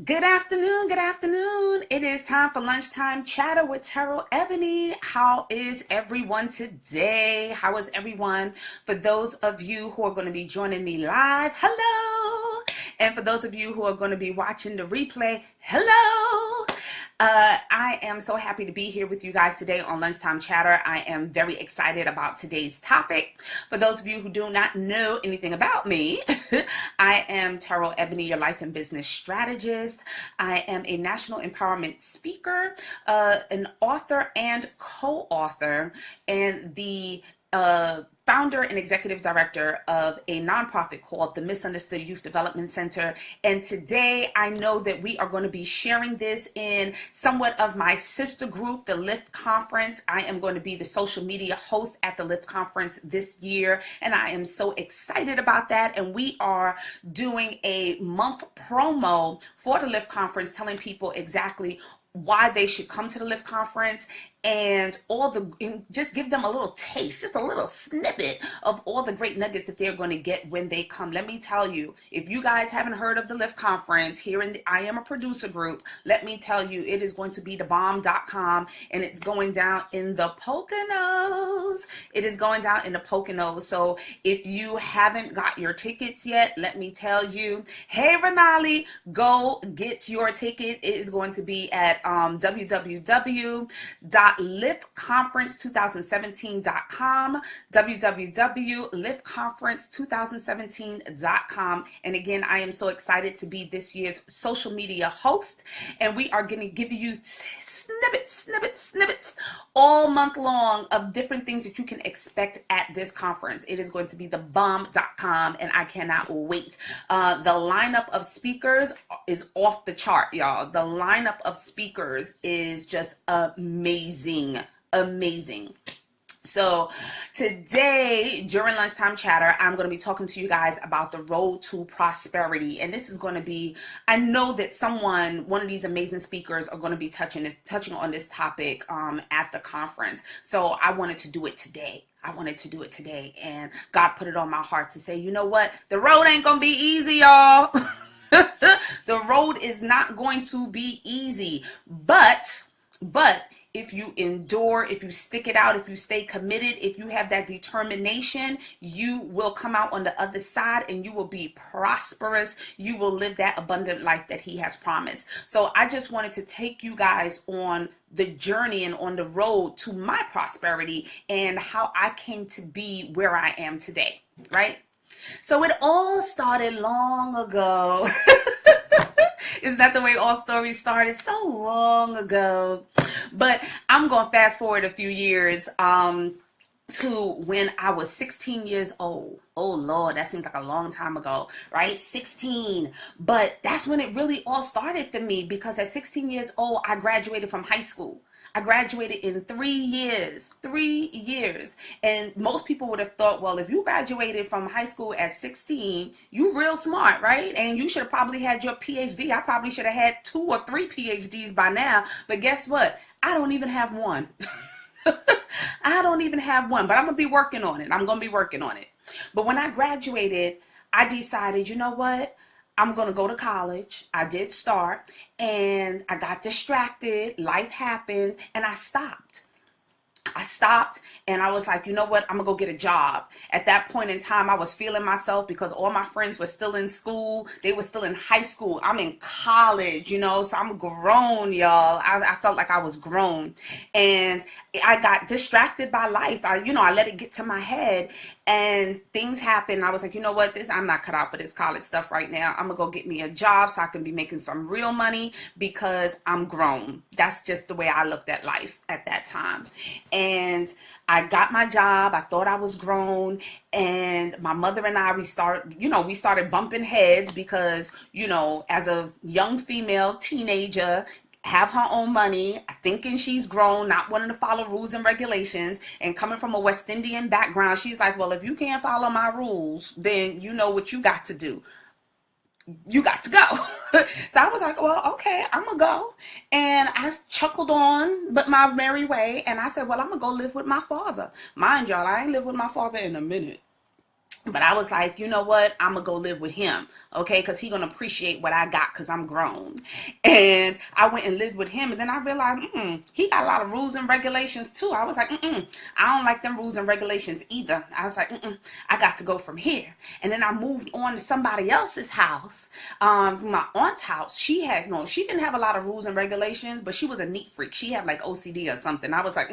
Good afternoon. Good afternoon. It is time for lunchtime chatter with Terrell Ebony. How is everyone today? How is everyone? For those of you who are going to be joining me live, hello. And for those of you who are going to be watching the replay, hello. I am so happy to be here with you guys today on Lunchtime Chatter. I am very excited about today's topic. For those of you who do not know anything about me, I am Terrell Ebony, your life and business strategist. I am a national empowerment speaker, an author and co-author, and the founder and executive director of a nonprofit called the Misunderstood Youth Development Center. And today I know that we are going to be sharing this in somewhat of my sister group, the Lift Conference. I am going to be the social media host at the Lift Conference this year, and I am so excited about that. And we are doing a month promo for the Lift Conference, telling people exactly why they should come to the Lift Conference and just give them a little taste, just a little snippet of all the great nuggets that they're going to get when they come. Let me tell you, if you guys haven't heard of the Lift Conference here in the I Am a Producer group, let me tell you, it is going to be thebomb.com, and it's going down in the Poconos. It is going down in the Poconos. So if you haven't got your tickets yet, let me tell you, hey Renali, go get your ticket. It is going to be at www.liftconference2017.com, www.liftconference2017.com. And again, I am so excited to be this year's social media host, and we are going to give you snippets all month long of different things that you can expect at this conference. It is going to be thebomb.com, and I cannot wait. The lineup of speakers is off the chart, y'all. The lineup of speakers is just amazing. So today, during Lunchtime Chatter, I'm going to be talking to you guys about the road to prosperity. And this is going to be, I know that one of these amazing speakers are going to be touching on this topic at the conference. So I wanted to do it today. And God put it on my heart to say, you know what? The road ain't going to be easy, y'all. The road is not going to be easy, but if you endure, if you stick it out, if you stay committed, if you have that determination, you will come out on the other side and you will be prosperous. You will live that abundant life that He has promised. So I just wanted to take you guys on the journey and on the road to my prosperity and how I came to be where I am today, right? So it all started long ago. Isn't that the way all stories started? So long ago. But I'm going to fast forward a few years to when I was 16 years old. Oh Lord, that seems like a long time ago, right? 16. But that's when it really all started for me, because at 16 years old, I graduated from high school. I graduated in 3 years. And most people would have thought, well, if you graduated from high school at 16, you real smart, right? And you should have probably had your PhD. I probably should have had 2 or 3 PhDs by now. But guess what? I don't even have one. I don't even have one, but I'm going to be working on it. But when I graduated, I decided, you know what? I'm going to go to college. I did start, and I got distracted. Life happened, and I stopped. And I was like, you know what? I'm gonna go get a job. At that point in time, I was feeling myself because all my friends were still in school. They were still in high school. I'm in college, so I'm grown, y'all. I felt like I was grown, and I got distracted by life. I let it get to my head, and things happened. I was like, you know what? I'm not cut out for this college stuff right now. I'm gonna go get me a job so I can be making some real money because I'm grown. That's just the way I looked at life at that time. And I got my job. I thought I was grown, and my mother and I, we started bumping heads because, as a young female teenager, have her own money, thinking she's grown, not wanting to follow rules and regulations, and coming from a West Indian background, she's like, well, if you can't follow my rules, then you know what you got to do. You got to go. So I was like, well, okay, I'm gonna go. And I chuckled on, but my merry way. And I said, well, I'm gonna go live with my father. Mind y'all, I ain't lived with my father in a minute. But I was like, you know what? I'm going to go live with him, okay? Because he's going to appreciate what I got because I'm grown. And I went and lived with him. And then I realized, he got a lot of rules and regulations too. I was like, I don't like them rules and regulations either. I was like, I got to go from here. And then I moved on to somebody else's house, my aunt's house. She didn't have a lot of rules and regulations, but she was a neat freak. She had like OCD or something. I was like,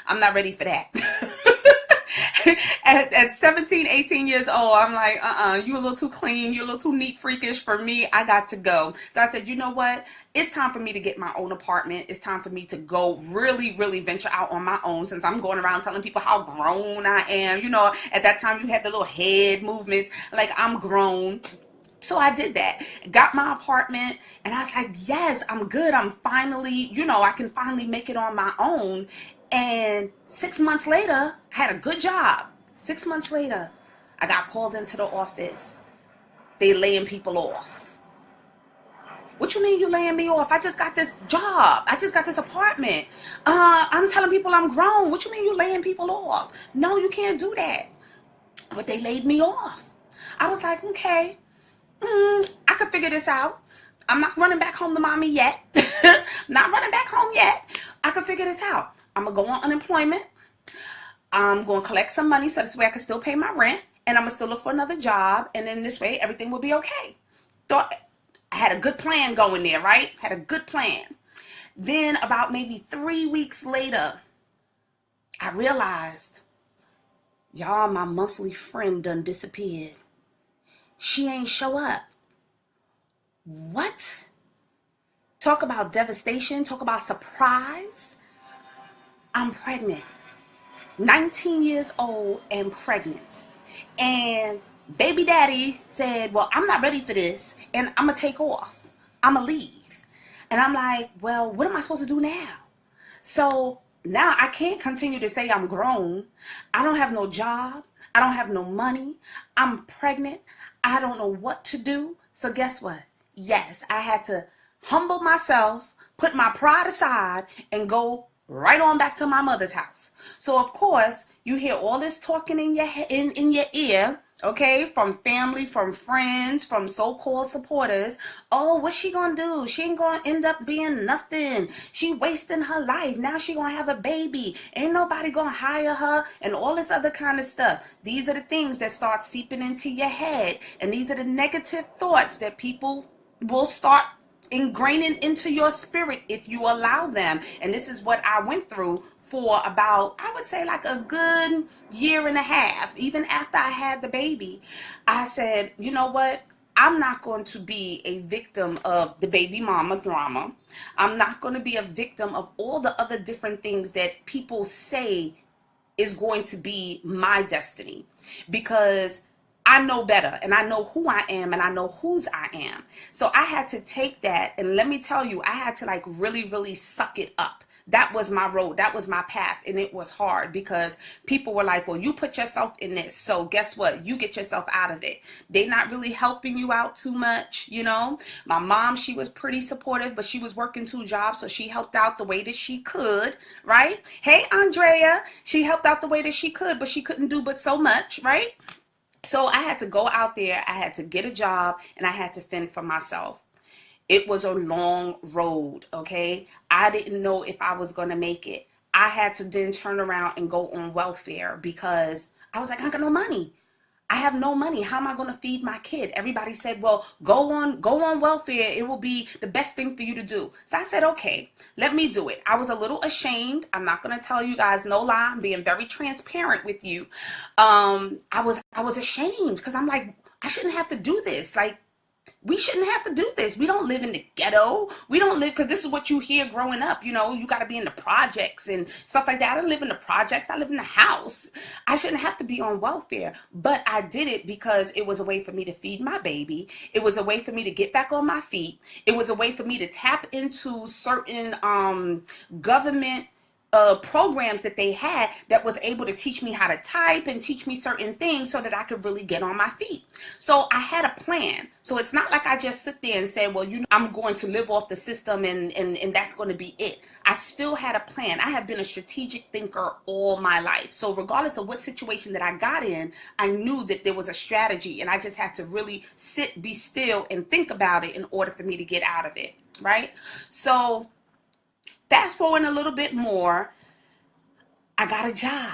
I'm not ready for that. At 17, 18 years old, I'm like, you a little too clean, you a little too neat freakish for me. I got to go. So I said, you know what? It's time for me to get my own apartment. It's time for me to go really, really venture out on my own, since I'm going around telling people how grown I am. You know, at that time you had the little head movements, like I'm grown. So I did that, got my apartment, and I was like, yes, I'm good. I'm finally, I can finally make it on my own. And 6 months later, I had a good job. 6 months later, I got called into the office. They laying people off. What you mean you laying me off? I just got this job. I just got this apartment. I'm telling people I'm grown. What you mean you laying people off? No, you can't do that. But they laid me off. I was like, okay, I could figure this out. I'm not running back home to mommy yet. Not running back home yet. I could figure this out. I'm going to go on unemployment. I'm going to collect some money so this way I can still pay my rent. And I'm going to still look for another job. And then this way everything will be okay. Thought I had a good plan going there, right? Had a good plan. Then about maybe 3 weeks later, I realized, y'all, my monthly friend done disappeared. She ain't show up. What? Talk about devastation. Talk about surprise. I'm pregnant. 19 years old and pregnant. And baby daddy said, well, I'm not ready for this. And I'm going to take off. I'm going to leave. And I'm like, well, what am I supposed to do now? So now I can't continue to say I'm grown. I don't have no job. I don't have no money. I'm pregnant. I don't know what to do. So guess what? Yes, I had to humble myself, put my pride aside, and go right on back to my mother's house. So of course, you hear all this talking in your ear, okay, from family, from friends, from so-called supporters. Oh, what's she gonna do? She ain't gonna end up being nothing. She wasting her life. Now she gonna have a baby. Ain't nobody gonna hire her, and all this other kind of stuff. These are the things that start seeping into your head, and these are the negative thoughts that people will start ingraining into your spirit if you allow them. And this is what I went through for about, I would say, like a good year and a half. Even after I had the baby, I said, you know what? I'm not going to be a victim of the baby mama drama. I'm not going to be a victim of all the other different things that people say is going to be my destiny, because I know better, and I know who I am, and I know whose I am. So I had to take that, and let me tell you, I had to like really, really suck it up. That was my road. That was my path. And it was hard because people were like, well, you put yourself in this. So guess what? You get yourself out of it. They're not really helping you out too much. My mom, she was pretty supportive, but she was working 2 jobs. So she helped out the way that she could, right? Hey, Andrea, she helped out the way that she could, but she couldn't do but so much, right? So I had to go out there, I had to get a job, and I had to fend for myself. It was a long road, okay? I didn't know if I was going to make it. I had to then turn around and go on welfare because I was like, I got no money. I have no money. How am I going to feed my kid? Everybody said, well, go on welfare. It will be the best thing for you to do. So I said, okay, let me do it. I was a little ashamed. I'm not going to tell you guys no lie. I'm being very transparent with you. I was ashamed because I'm like, I shouldn't have to do this. Like, we shouldn't have to do this. We don't live in the ghetto. We don't live, because this is what you hear growing up. You got to be in the projects and stuff like that. I don't live in the projects. I live in the house. I shouldn't have to be on welfare. But I did it because it was a way for me to feed my baby. It was a way for me to get back on my feet. It was a way for me to tap into certain government programs that they had that was able to teach me how to type and teach me certain things so that I could really get on my feet. So I had a plan. So it's not like I just sit there and say, well, I'm going to live off the system and that's going to be it. I still had a plan. I have been a strategic thinker all my life. So regardless of what situation that I got in, I knew that there was a strategy, and I just had to really sit, be still, and think about it in order for me to get out of it, right? So fast forward a little bit more, I got a job.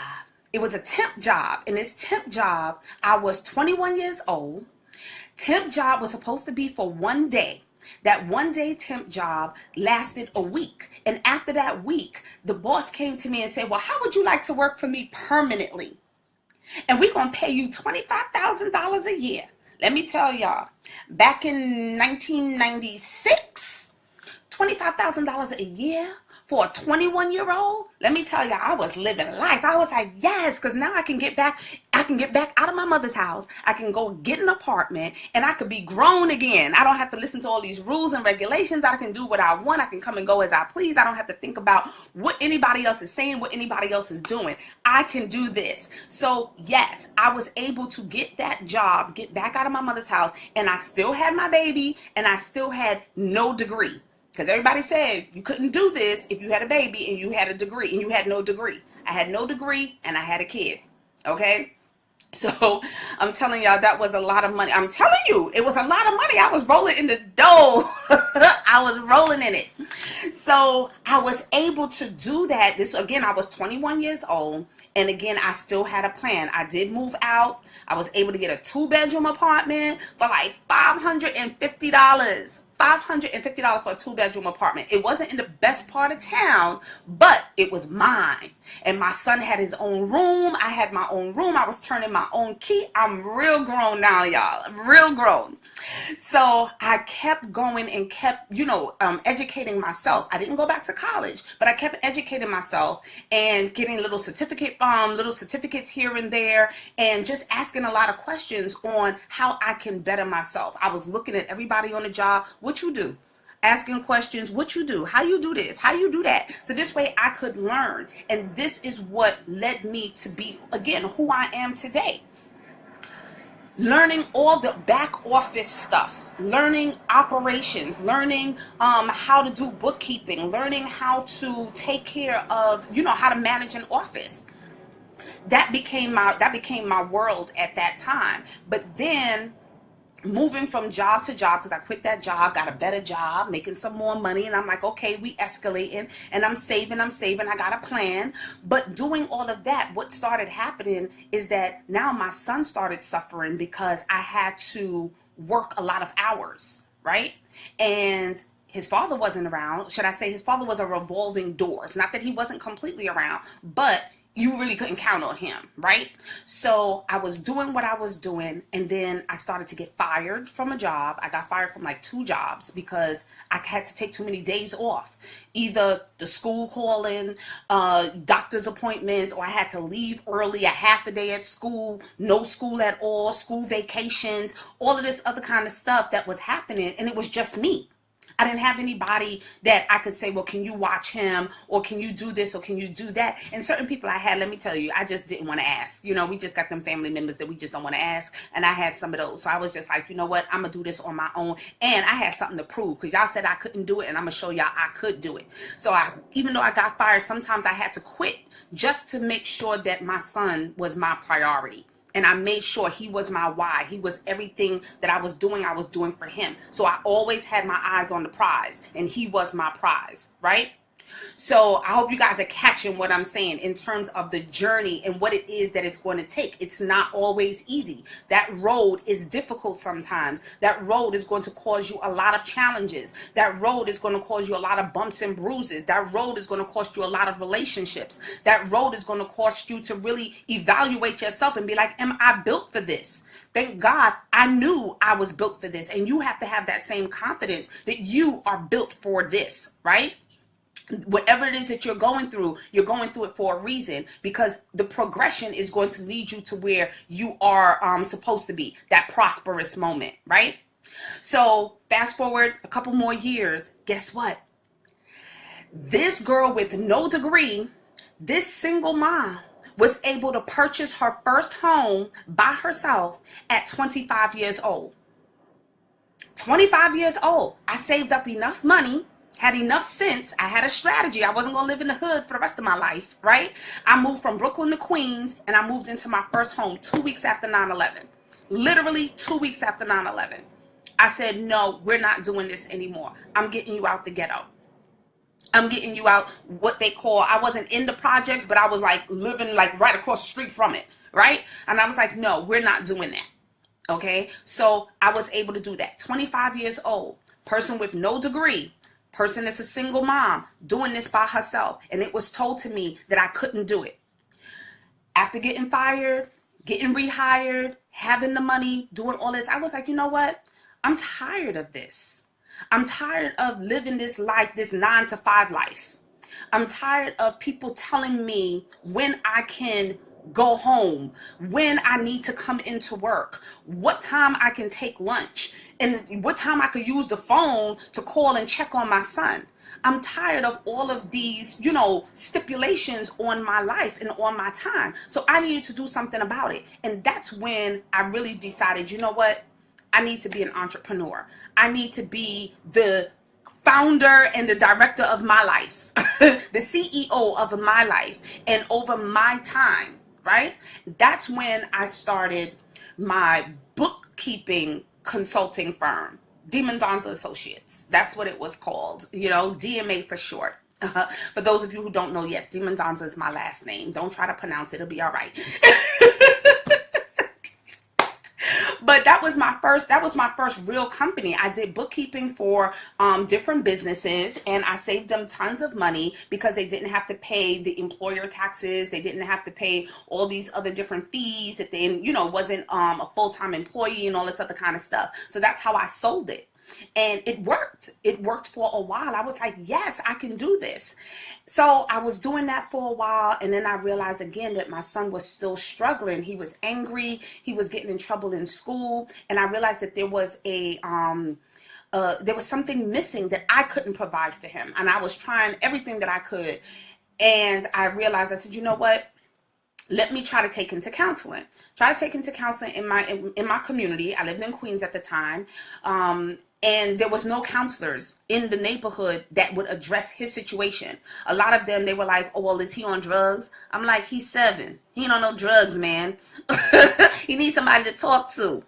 It was a temp job. In this temp job, I was 21 years old. Temp job was supposed to be for one day. That one day temp job lasted a week. And after that week, the boss came to me and said, well, how would you like to work for me permanently? And we're going to pay you $25,000 a year. Let me tell y'all, back in 1996, $25,000 a year for a 21-year-old, let me tell you, I was living life. I was like, yes, because now I can get back out of my mother's house. I can go get an apartment, and I could be grown again. I don't have to listen to all these rules and regulations. I can do what I want. I can come and go as I please. I don't have to think about what anybody else is saying, what anybody else is doing. I can do this. So yes, I was able to get that job, get back out of my mother's house, and I still had my baby, and I still had no degree. Because everybody said you couldn't do this if you had a baby and you had a degree, and you had no degree. I had no degree and I had a kid. Okay? So I'm telling y'all, that was a lot of money. I'm telling you, it was a lot of money. I was rolling in the dough. I was rolling in it. So I was able to do that. This, again, I was 21 years old. And again, I still had a plan. I did move out. I was able to get a 2-bedroom apartment for like $550. $550 for a 2-bedroom apartment. It wasn't in the best part of town, but it was mine. And my son had his own room. I had my own room. I was turning my own key. I'm real grown now, y'all. I'm real grown. So I kept going and kept, educating myself. I didn't go back to college, but I kept educating myself and getting little certificates here and there, and just asking a lot of questions on how I can better myself. I was looking at everybody on the job. What you do? Asking questions, what you do, how you do this, how you do that. So this way I could learn. And this is what led me to be, again, who I am today. Learning all the back office stuff, learning operations, learning how to do bookkeeping, learning how to take care of, how to manage an office. That became my world at that time. But then moving from job to job, because I quit that job, got a better job, making some more money, and I'm like, okay, we escalating, and I'm saving, I got a plan. But doing all of that, what started happening is that now my son started suffering because I had to work a lot of hours, right? And his father wasn't around. Should I say his father was a revolving door? It's not that he wasn't completely around, but you really couldn't count on him, right? So I was doing what I was doing, and then I started to get fired from a job. I got fired from like 2 jobs because I had to take too many days off. Either the school calling, doctor's appointments, or I had to leave early, a half a day at school, no school at all, school vacations, all of this other kind of stuff that was happening, and it was just me. I didn't have anybody that I could say, well, can you watch him, or can you do this, or can you do that? And certain people I had, let me tell you, I just didn't want to ask. We just got them family members that we just don't want to ask, and I had some of those. So I was just like, you know what, I'm going to do this on my own, and I had something to prove, because y'all said I couldn't do it, and I'm going to show y'all I could do it. So even though I got fired, sometimes I had to quit just to make sure that my son was my priority. And I made sure he was my why. He was everything that I was doing for him. So I always had my eyes on the prize, and he was my prize, right? So I hope you guys are catching what I'm saying in terms of the journey and what it is that it's going to take. It's not always easy. That road is difficult sometimes. That road is going to cause you a lot of challenges. That road is going to cause you a lot of bumps and bruises. That road is going to cost you a lot of relationships. That road is going to cost you to really evaluate yourself and be like, am I built for this? Thank God I knew I was built for this. And you have to have that same confidence that you are built for this, right? Whatever it is that you're going through it for a reason, because the progression is going to lead you to where you are supposed to be, that prosperous moment, right? So fast forward a couple more years, guess what? This girl with no degree This single mom was able to purchase her first home by herself at 25 years old. 25 years old. I saved up enough money, had enough sense. I had a strategy. I wasn't going to live in the hood for the rest of my life, right? I moved from Brooklyn to Queens, and I moved into my first home 2 weeks after 9/11. Literally 2 weeks after 9/11. I said, no, we're not doing this anymore. I'm getting you out the ghetto. I'm getting you out what they call, I wasn't in the projects, but I was like living like right across the street from it, right? And I was like, no, we're not doing that. Okay, so I was able to do that. 25 years old, person with no degree, person that's a single mom, doing this by herself. And it was told to me that I couldn't do it. After getting fired, getting rehired, having the money, doing all this, I was like, you know what? I'm tired of this. I'm tired of living this life, this 9 to 5 life. I'm tired of people telling me when I can go home, when I need to come into work, what time I can take lunch, and what time I could use the phone to call and check on my son. I'm tired of all of these, stipulations on my life and on my time. So I needed to do something about it. And that's when I really decided, you know what? I need to be an entrepreneur. I need to be the founder and the director of my life, the CEO of my life, and over my time. Right? That's when I started my bookkeeping consulting firm, Demon Donza Associates. That's what it was called, DMA for short. For those of you who don't know, yes, Demon Donza is my last name. Don't try to pronounce it. It'll be all right. But that was my first real company. I did bookkeeping for different businesses, and I saved them tons of money because they didn't have to pay the employer taxes. They didn't have to pay all these other different fees that they, wasn't a full-time employee and all this other kind of stuff. So that's how I sold it. And it worked. It worked for a while. I was like, yes, I can do this. So I was doing that for a while. And then I realized again that my son was still struggling. He was angry. He was getting in trouble in school. And I realized that there was something missing that I couldn't provide for him. And I was trying everything that I could. And I realized, I said, you know what? Let me try to take him to counseling. Try to take him to counseling in my community. I lived in Queens at the time. And there was no counselors in the neighborhood that would address his situation. A lot of them, they were like, oh, well, is he on drugs? I'm like, he's 7. He ain't on no drugs, man. He needs somebody to talk to.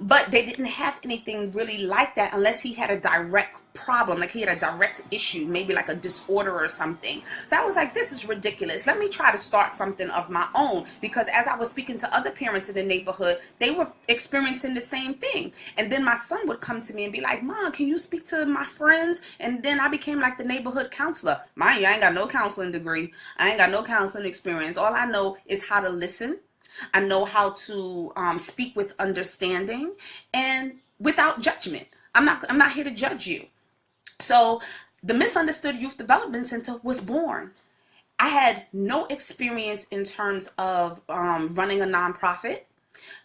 But they didn't have anything really like that unless he had a direct problem, like he had a direct issue, maybe like a disorder or something. So I was like, this is ridiculous. Let me try to start something of my own, because as I was speaking to other parents in the neighborhood, they were experiencing the same thing. And then my son would come to me and be like, Mom, can you speak to my friends? And then I became like the neighborhood counselor. Mind you, I ain't got no counseling degree. I ain't got no counseling experience. All I know is how to listen. I know how to speak with understanding and without judgment. I'm not here to judge you. So the Misunderstood Youth Development Center was born. I had no experience in terms of running a nonprofit,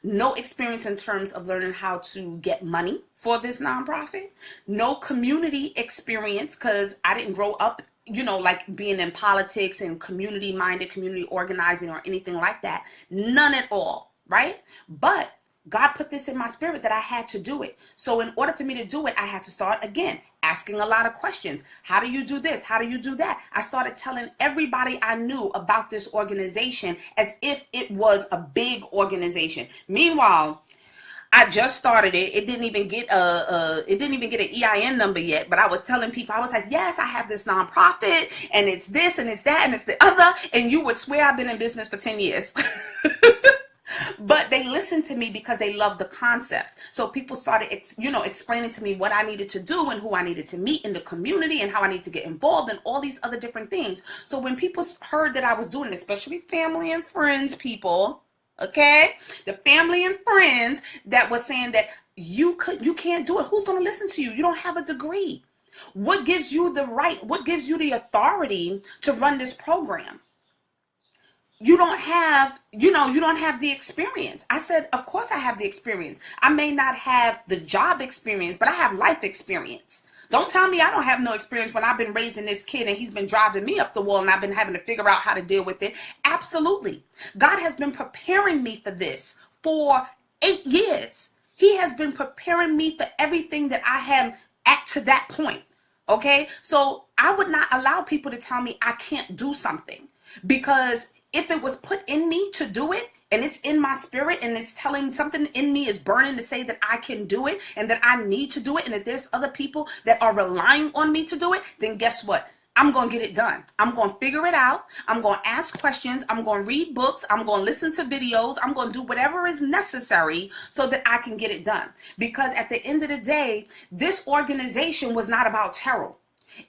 no experience in terms of learning how to get money for this nonprofit, no community experience because I didn't grow up, like being in politics and community-minded, community organizing or anything like that. None at all, right? But God put this in my spirit that I had to do it. So in order for me to do it, I had to start again asking a lot of questions. How do you do this? How do you do that? I started telling everybody I knew about this organization as if it was a big organization. Meanwhile, I just started it. It didn't even get an EIN number yet, but I was telling people, I was like, yes, I have this nonprofit and it's this and it's that and it's the other. And you would swear I've been in business for 10 years. But they listened to me because they loved the concept. So people started, explaining to me what I needed to do and who I needed to meet in the community and how I need to get involved and all these other different things. So when people heard that I was doing it, especially family and friends, people, okay, the family and friends that was saying that you can't do it. Who's going to listen to you? You don't have a degree. What gives you the right? What gives you the authority to run this program? You don't have the experience. I said, of course I have the experience. I may not have the job experience, but I have life experience. Don't tell me I don't have no experience when I've been raising this kid and he's been driving me up the wall and I've been having to figure out how to deal with it. Absolutely. God has been preparing me for this for 8 years. He has been preparing me for everything that I have at to that point. Okay? So I would not allow people to tell me I can't do something, because if it was put in me to do it, and it's in my spirit, and it's telling something in me is burning to say that I can do it and that I need to do it, and if there's other people that are relying on me to do it, then guess what? I'm going to get it done. I'm going to figure it out. I'm going to ask questions. I'm going to read books. I'm going to listen to videos. I'm going to do whatever is necessary so that I can get it done. Because at the end of the day, this organization was not about Terrell.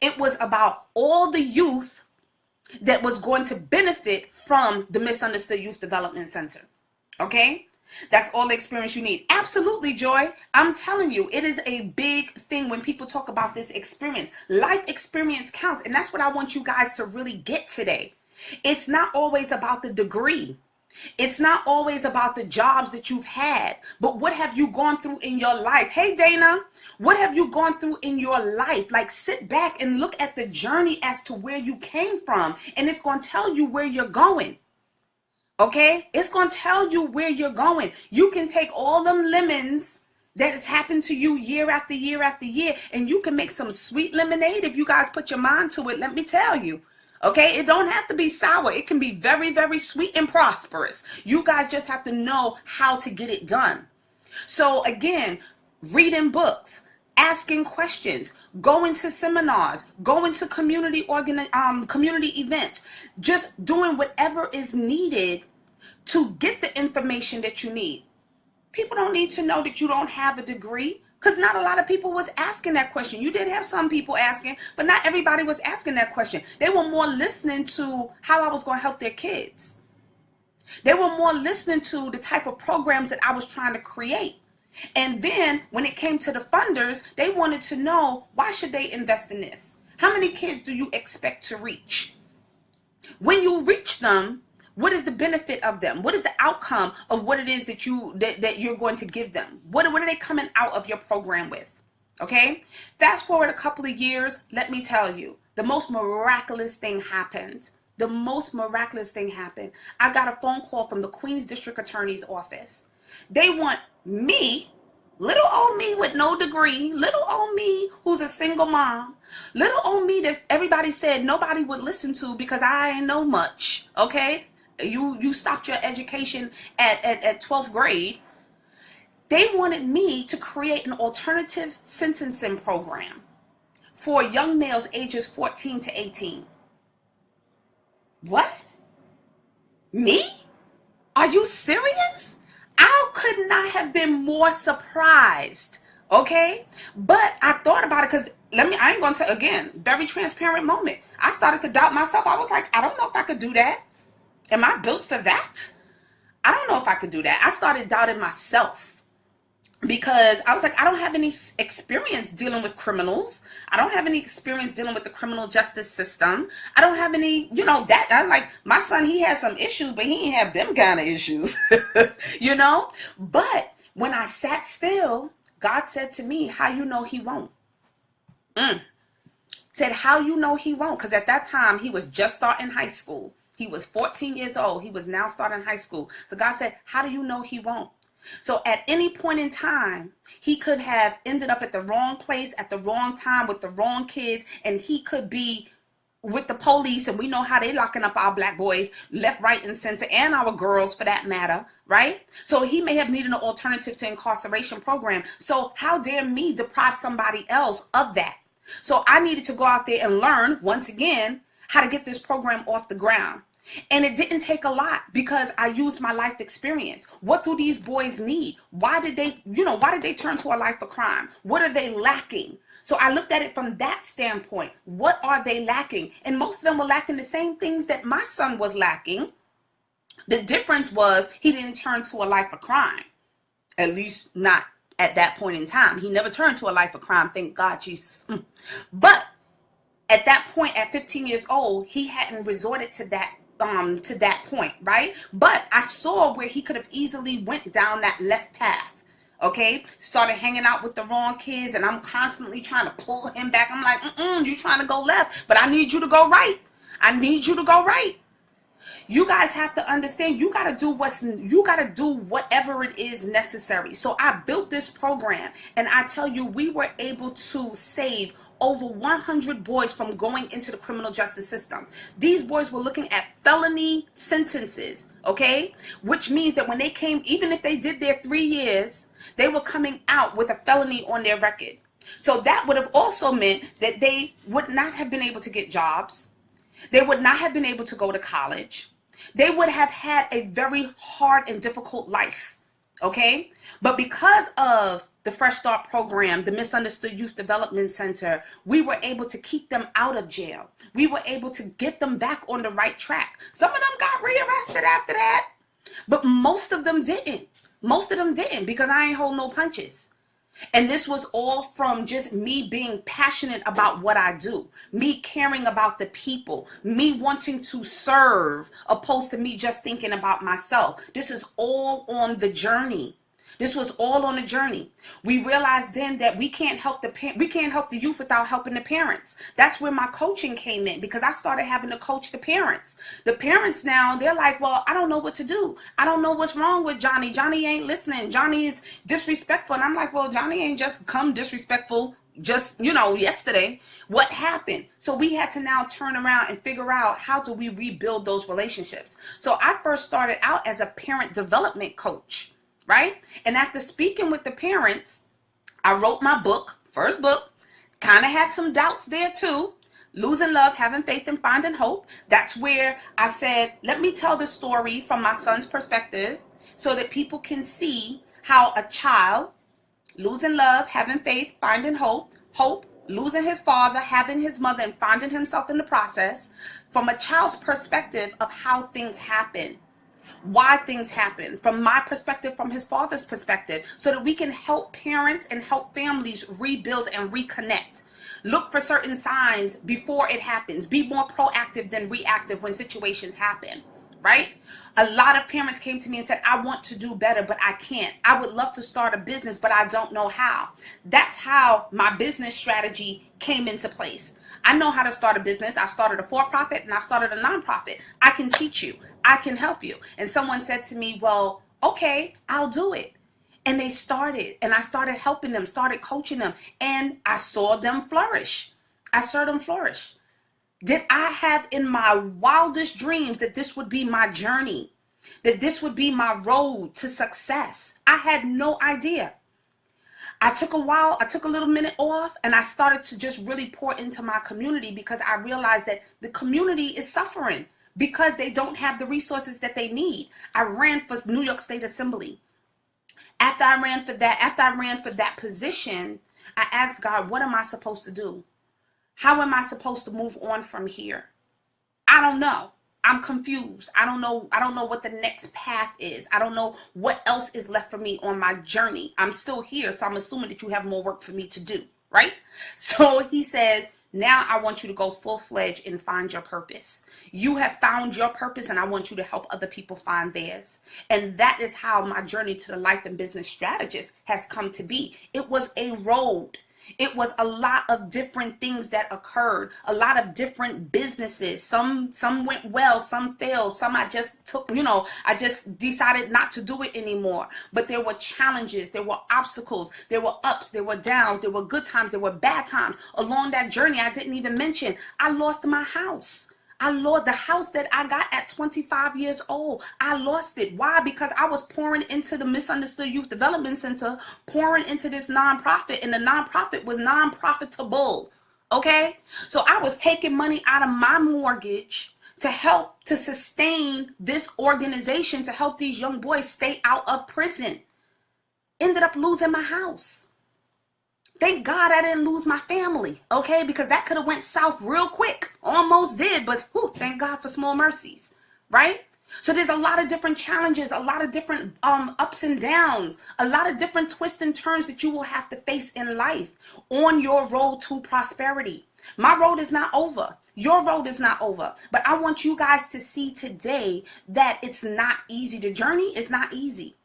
It was about all the youth that was going to benefit from the Misunderstood Youth Development Center. Okay? That's all the experience you need. Absolutely, Joy. I'm telling you, it is a big thing when people talk about this experience. Life experience counts. And that's what I want you guys to really get today. It's not always about the degree. It's not always about the jobs that you've had, but what have you gone through in your life? Hey, Dana, what have you gone through in your life? Like, sit back and look at the journey as to where you came from, and it's going to tell you where you're going. Okay? It's going to tell you where you're going. You can take all them lemons that has happened to you year after year after year, and you can make some sweet lemonade if you guys put your mind to it, let me tell you. Okay, it don't have to be sour. It can be very, very sweet and prosperous. You guys just have to know how to get it done. So again, reading books, asking questions, going to seminars, going to community events, just doing whatever is needed to get the information that you need. People don't need to know that you don't have a degree, because not a lot of people was asking that question. You did have some people asking, but not everybody was asking that question. They were more listening to how I was going to help their kids. They were more listening to the type of programs that I was trying to create. And then when it came to the funders, they wanted to know, why should they invest in this? How many kids do you expect to reach? When you reach them, what is the benefit of them? What is the outcome of what it is that you're going to give them? What are they coming out of your program with? Okay? Fast forward a couple of years, let me tell you, the most miraculous thing happened. The most miraculous thing happened. I got a phone call from the Queens District Attorney's office. They want me, little old me with no degree, little old me who's a single mom, little old me that everybody said nobody would listen to because I ain't know much. Okay? You stopped your education at 12th grade. They wanted me to create an alternative sentencing program for young males ages 14 to 18. What? Me? Are you serious? I could not have been more surprised. Okay? But I thought about it, because I ain't going to, again, very transparent moment. I started to doubt myself. I was like, I don't know if I could do that. Am I built for that? I don't know if I could do that. I started doubting myself, because I was like, I don't have any experience dealing with criminals. I don't have any experience dealing with the criminal justice system. I don't have any, that. I'm like, my son, he has some issues, but he ain't have them kind of issues, But when I sat still, God said to me, how you know he won't? Said, how you know he won't? Because at that time, he was just starting high school. He was 14 years old. He was now starting high school. So God said, how do you know he won't? So at any point in time, he could have ended up at the wrong place at the wrong time with the wrong kids, and he could be with the police, and we know how they locking up our black boys left, right, and center, and our girls for that matter, right? So he may have needed an alternative to incarceration program. So how dare me deprive somebody else of that? So I needed to go out there and learn, once again, how to get this program off the ground. And it didn't take a lot, because I used my life experience. What do these boys need? Why did they turn to a life of crime? What are they lacking? So I looked at it from that standpoint. What are they lacking? And most of them were lacking the same things that my son was lacking. The difference was he didn't turn to a life of crime. At least not at that point in time. He never turned to a life of crime. Thank God, Jesus. But at that point, at 15 years old, he hadn't resorted to that point, right? But I saw where he could have easily went down that left path. Okay, started hanging out with the wrong kids, and I'm constantly trying to pull him back. I'm like, you trying to go left, but I need you to go right. I need you to go right. You guys have to understand, you got to do whatever it is necessary. So I built this program, and I tell you, we were able to save over 100 boys from going into the criminal justice system. These boys were looking at felony sentences, okay? Which means that when they came, even if they did their 3 years, they were coming out with a felony on their record. So that would have also meant that they would not have been able to get jobs. They would not have been able to go to college. They would have had a very hard and difficult life, okay? But because of the Fresh Start program, the Misunderstood Youth Development Center, we were able to keep them out of jail. We were able to get them back on the right track. Some of them got rearrested after that, but most of them didn't. Most of them didn't, because I ain't hold no punches. And this was all from just me being passionate about what I do, me caring about the people, me wanting to serve, opposed to me just thinking about myself. This is all on the journey. This was all on a journey. We realized then that we can't help the youth without helping the parents. That's where my coaching came in, because I started having to coach the parents. The parents now, they're like, well, I don't know what to do. I don't know what's wrong with Johnny. Johnny ain't listening. Johnny is disrespectful. And I'm like, well, Johnny ain't just come disrespectful just, yesterday. What happened? So we had to now turn around and figure out, how do we rebuild those relationships? So I first started out as a parent development coach. Right? And after speaking with the parents, I wrote my book, first book, kind of had some doubts there too. Losing Love, Having Faith, and Finding Hope. That's where I said, let me tell the story from my son's perspective so that people can see how a child losing love, having faith, finding hope, losing his father, having his mother, and finding himself in the process, from a child's perspective of how things happen. Why things happen, from my perspective, from his father's perspective, so that we can help parents and help families rebuild and reconnect. Look for certain signs before it happens. Be more proactive than reactive when situations happen, right? A lot of parents came to me and said, I want to do better, but I can't. I would love to start a business, but I don't know how. That's how my business strategy came into place. I know how to start a business. I started a for-profit and I've started a nonprofit. I can teach you. I can help you. And someone said to me, well, okay, I'll do it. And they started, and I started helping them, started coaching them, and I saw them flourish. I saw them flourish. Did I have in my wildest dreams that this would be my journey, that this would be my road to success? I had no idea. I took a little minute off, and I started to just really pour into my community, because I realized that the community is suffering because they don't have the resources that they need. I ran for New York State Assembly. After I ran for that position, I asked God, what am I supposed to do? How am I supposed to move on from here? I don't know. I'm confused. I don't know what the next path is. I don't know what else is left for me on my journey. I'm still here, so I'm assuming that you have more work for me to do, right? So he says, now I want you to go full-fledged and find your purpose. You have found your purpose, and I want you to help other people find theirs. And that is how my journey to the life and business strategist has come to be. It was a road. It was a lot of different things that occurred, a lot of different businesses. Some went well, some failed, some I just took, I just decided not to do it anymore. But there were challenges, there were obstacles, there were ups, there were downs, there were good times, there were bad times. Along that journey, I didn't even mention, I lost my house. I lost the house that I got at 25 years old. I lost it. Why? Because I was pouring into the Misunderstood Youth Development Center, pouring into this nonprofit, and the nonprofit was non-profitable. Okay? So I was taking money out of my mortgage to help to sustain this organization, to help these young boys stay out of prison. Ended up losing my house. Thank God I didn't lose my family, okay? Because that could have went south real quick. Almost did, but thank God for small mercies, right? So there's a lot of different challenges, a lot of different ups and downs, a lot of different twists and turns that you will have to face in life on your road to prosperity. My road is not over. Your road is not over. But I want you guys to see today that it's not easy. The journey is not easy.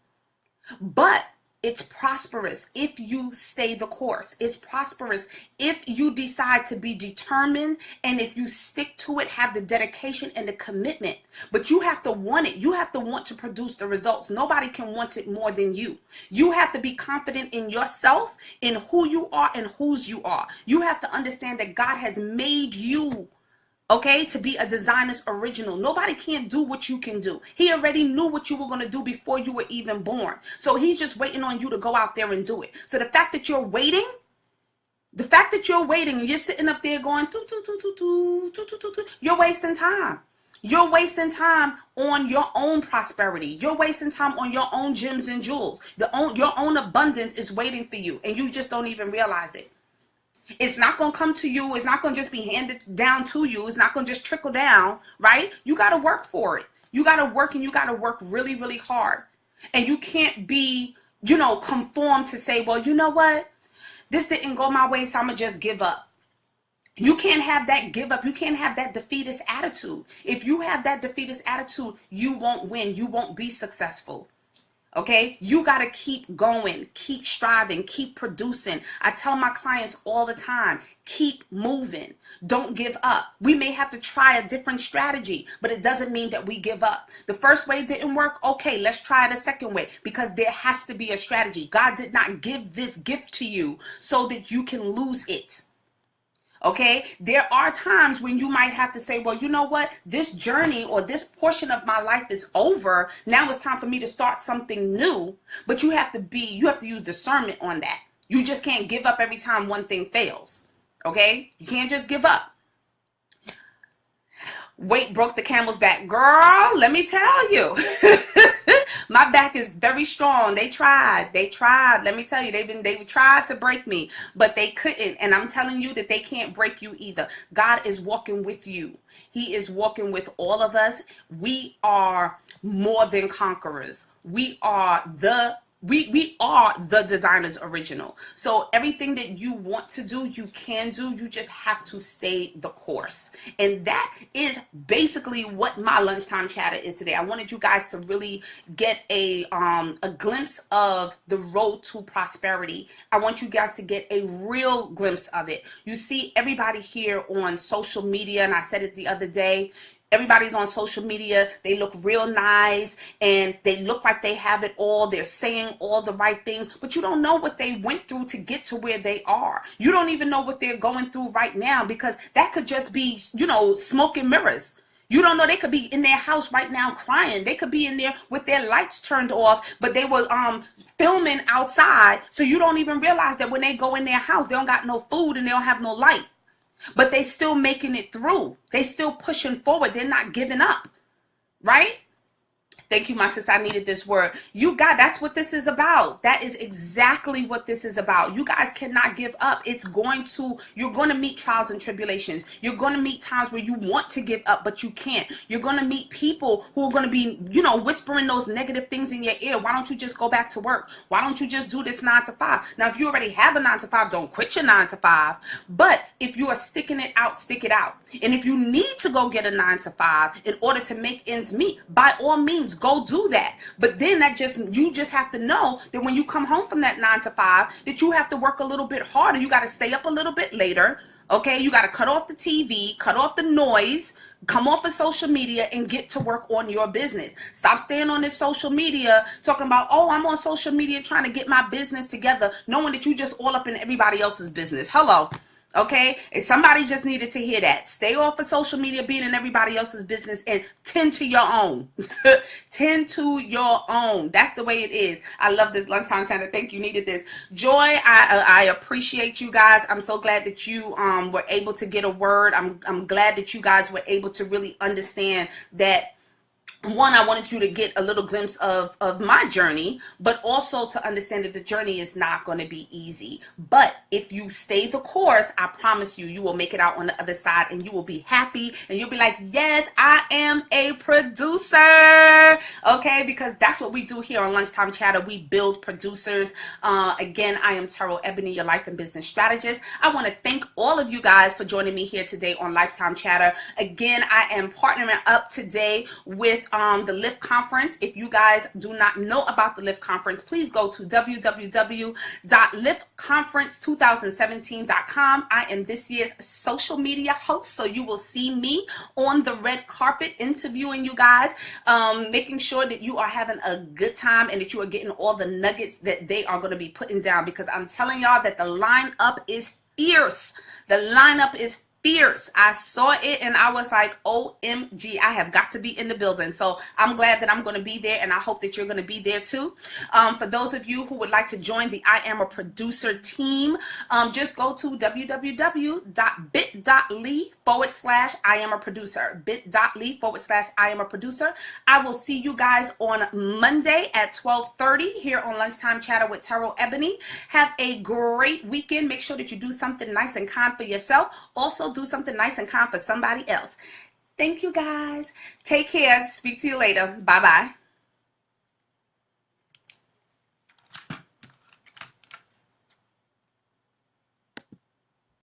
But It's prosperous if you stay the course. It's prosperous if you decide to be determined, and if you stick to it, have the dedication and the commitment. But you have to want it. You have to want to produce the results. Nobody can want it more than you. You have to be confident in yourself, in who you are and whose you are. You have to understand that God has made you, okay, to be a designer's original. Nobody can't do what you can do. He already knew what you were going to do before you were even born. So he's just waiting on you to go out there and do it. So the fact that you're waiting, and you're sitting up there going, you're wasting time. You're wasting time on your own prosperity. You're wasting time on your own gems and jewels. Your own abundance is waiting for you, and you just don't even realize it. It's not going to come to you. It's not going to just be handed down to you. It's not going to just trickle down, right? You got to work for it. You got to work, and you got to work really, really hard. And you can't be, conform to say, well, you know what? This didn't go my way, so I'm going to just give up. You can't have that give up. You can't have that defeatist attitude. If you have that defeatist attitude, you won't win. You won't be successful. Okay, you got to keep going, keep striving, keep producing. I tell my clients all the time, keep moving. Don't give up. We may have to try a different strategy, but it doesn't mean that we give up. The first way didn't work. Okay, let's try the second way, because there has to be a strategy. God did not give this gift to you so that you can lose it. Okay, there are times when you might have to say, well, you know what? This journey or this portion of my life is over. Now it's time for me to start something new. But you have to use discernment on that. You just can't give up every time one thing fails. Okay, you can't just give up. Weight broke the camel's back. Girl, let me tell you. My back is very strong. They tried. Let me tell you, they tried to break me, but they couldn't. And I'm telling you that they can't break you either. God is walking with you. He is walking with all of us. We are more than conquerors. We are the designer's original. So everything that you want to do, you can do. You just have to stay the course. And that is basically what my lunchtime chatter is today. I wanted you guys to really get a glimpse of the road to prosperity. I want you guys to get a real glimpse of it. You see everybody here on social media, and I said it the other day, everybody's on social media. They look real nice and they look like they have it all. They're saying all the right things, but you don't know what they went through to get to where they are. You don't even know what they're going through right now, because that could just be, smoke and mirrors. You don't know. They could be in their house right now crying. They could be in there with their lights turned off, but they were filming outside. So you don't even realize that when they go in their house, they don't got no food and they don't have no light. But they still making it through. They still pushing forward. They're not giving up, right? Thank you, my sister. I needed this word. That's what this is about. That is exactly what this is about. You guys cannot give up. You're going to meet trials and tribulations. You're going to meet times where you want to give up, but you can't. You're going to meet people who are going to be, whispering those negative things in your ear. Why don't you just go back to work? Why don't you just do this 9 to 5? Now, if you already have a 9 to 5, don't quit your 9 to 5. But if you are sticking it out, stick it out. And if you need to go get a 9 to 5 in order to make ends meet, by all means, go do that. But then you just have to know that when you come home from that 9 to 5, that you have to work a little bit harder. You got to stay up a little bit later. Okay. You got to cut off the TV, cut off the noise, come off of social media and get to work on your business. Stop staying on this social media talking about, oh, I'm on social media trying to get my business together, knowing that you just all up in everybody else's business. Hello. Okay, and somebody just needed to hear that. Stay off of social media, being in everybody else's business, and tend to your own. Tend to your own. That's the way it is. I love this lunchtime Tanner. Thank you. Needed this. Joy, I appreciate you guys. I'm so glad that you were able to get a word. I'm glad that you guys were able to really understand that. One, I wanted you to get a little glimpse of my journey, but also to understand that the journey is not going to be easy. But if you stay the course, I promise you, you will make it out on the other side and you will be happy and you'll be like, yes, I am a producer. Okay, because that's what we do here on Lunchtime Chatter. We build producers. Again, I am Terrell Ebony, your life and business strategist. I want to thank all of you guys for joining me here today on Lifetime Chatter. Again, I am partnering up today with with the Lift Conference. If you guys do not know about the Lift Conference, please go to www.liftconference2017.com. I am this year's social media host, so you will see me on the red carpet interviewing you guys, making sure that you are having a good time and that you are getting all the nuggets that they are going to be putting down, because I'm telling y'all that the lineup is fierce. The lineup is fierce. I saw it and I was like, OMG, I have got to be in the building. So I'm glad that I'm going to be there, and I hope that you're going to be there too. For those of you who would like to join the I Am a Producer team, just go to www.bit.ly/I Am a Producer. bit.ly/I Am a Producer. I will see you guys on Monday at 12:30 here on Lunchtime Chatter with Terrell Ebony. Have a great weekend. Make sure that you do something nice and kind for yourself. Also, do something nice and kind for somebody else. Thank you, guys. Take care. Speak to you later. Bye-bye.